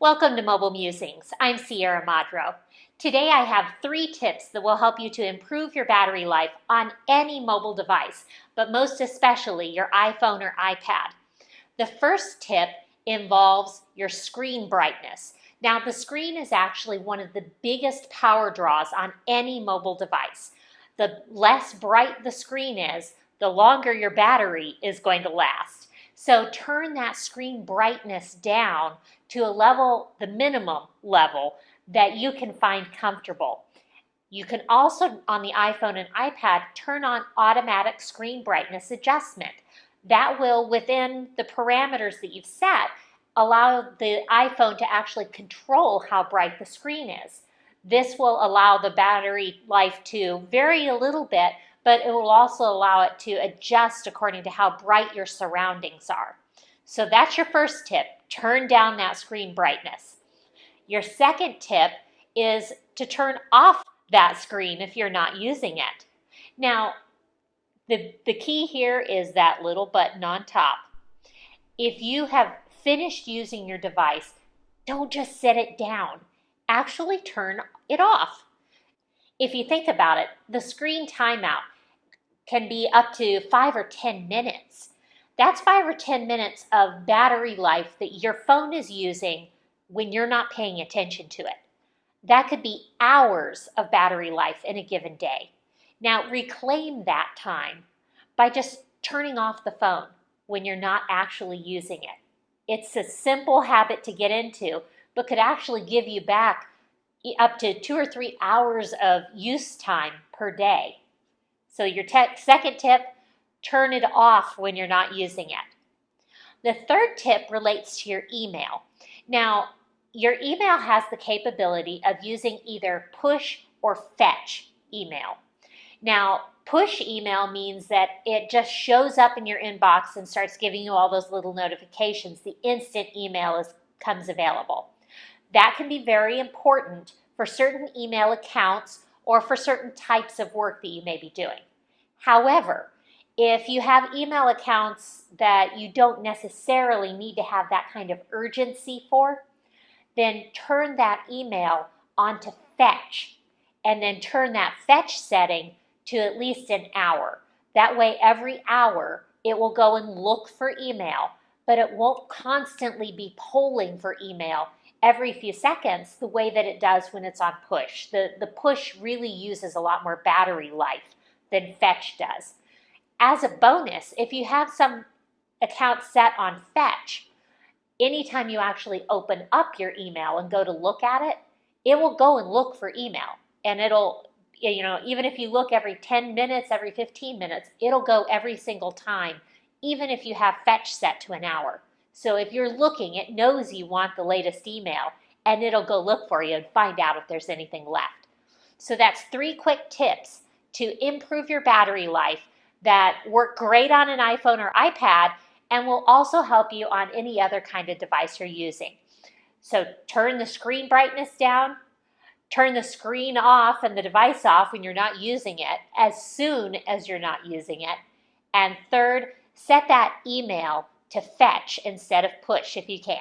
Welcome to Mobile Musings. I'm Sierra Modro. Today I have 3 tips that will help you to improve your battery life on any mobile device, but most especially your iPhone or iPad. The first tip involves your screen brightness. Now, the screen is actually one of the biggest power draws on any mobile device. The less bright the screen is, the longer your battery is going to last. So turn that screen brightness down to a level, the minimum level that you can find comfortable. You can also, on the iPhone and iPad, turn on automatic screen brightness adjustment. That will, within the parameters that you've set, allow the iPhone to actually control how bright the screen is. This will allow the battery life to vary a little bit, but it will also allow it to adjust according to how bright your surroundings are. So that's your first tip, turn down that screen brightness. Your second tip is to turn off that screen if you're not using it. Now, the key here is that little button on top. If you have finished using your device, don't just set it down. Actually turn it off. If you think about it, the screen timeout can be up to 5 or 10 minutes. That's 5 or 10 minutes of battery life that your phone is using when you're not paying attention to it. That could be hours of battery life in a given day. Now, reclaim that time by just turning off the phone when you're not actually using it. It's a simple habit to get into, but could actually give you back up to 2 or 3 hours of use time per day. So your second tip, turn it off when you're not using it. The third tip relates to your email. Now, your email has the capability of using either push or fetch email. Now, push email means that it just shows up in your inbox and starts giving you all those little notifications the instant email comes available. That can be very important for certain email accounts or for certain types of work that you may be doing. However, if you have email accounts that you don't necessarily need to have that kind of urgency for, then turn that email onto fetch and then turn that fetch setting to at least an hour. That way, every hour it will go and look for email, but it won't constantly be polling for email every few seconds the way that it does when it's on push. The push really uses a lot more battery life than fetch does. As a bonus, if you have some accounts set on fetch, anytime you actually open up your email and go to look at it, it will go and look for email. And it'll, even if you look every 10 minutes, every 15 minutes, it'll go every single time, even if you have fetch set to an hour. So if you're looking, it knows you want the latest email, and it'll go look for you and find out if there's anything left. So that's 3 quick tips to improve your battery life that work great on an iPhone or iPad and will also help you on any other kind of device you're using. So turn the screen brightness down, turn the screen off and the device off when you're not using it as soon as you're not using it. And third, set that email to fetch instead of push if you can.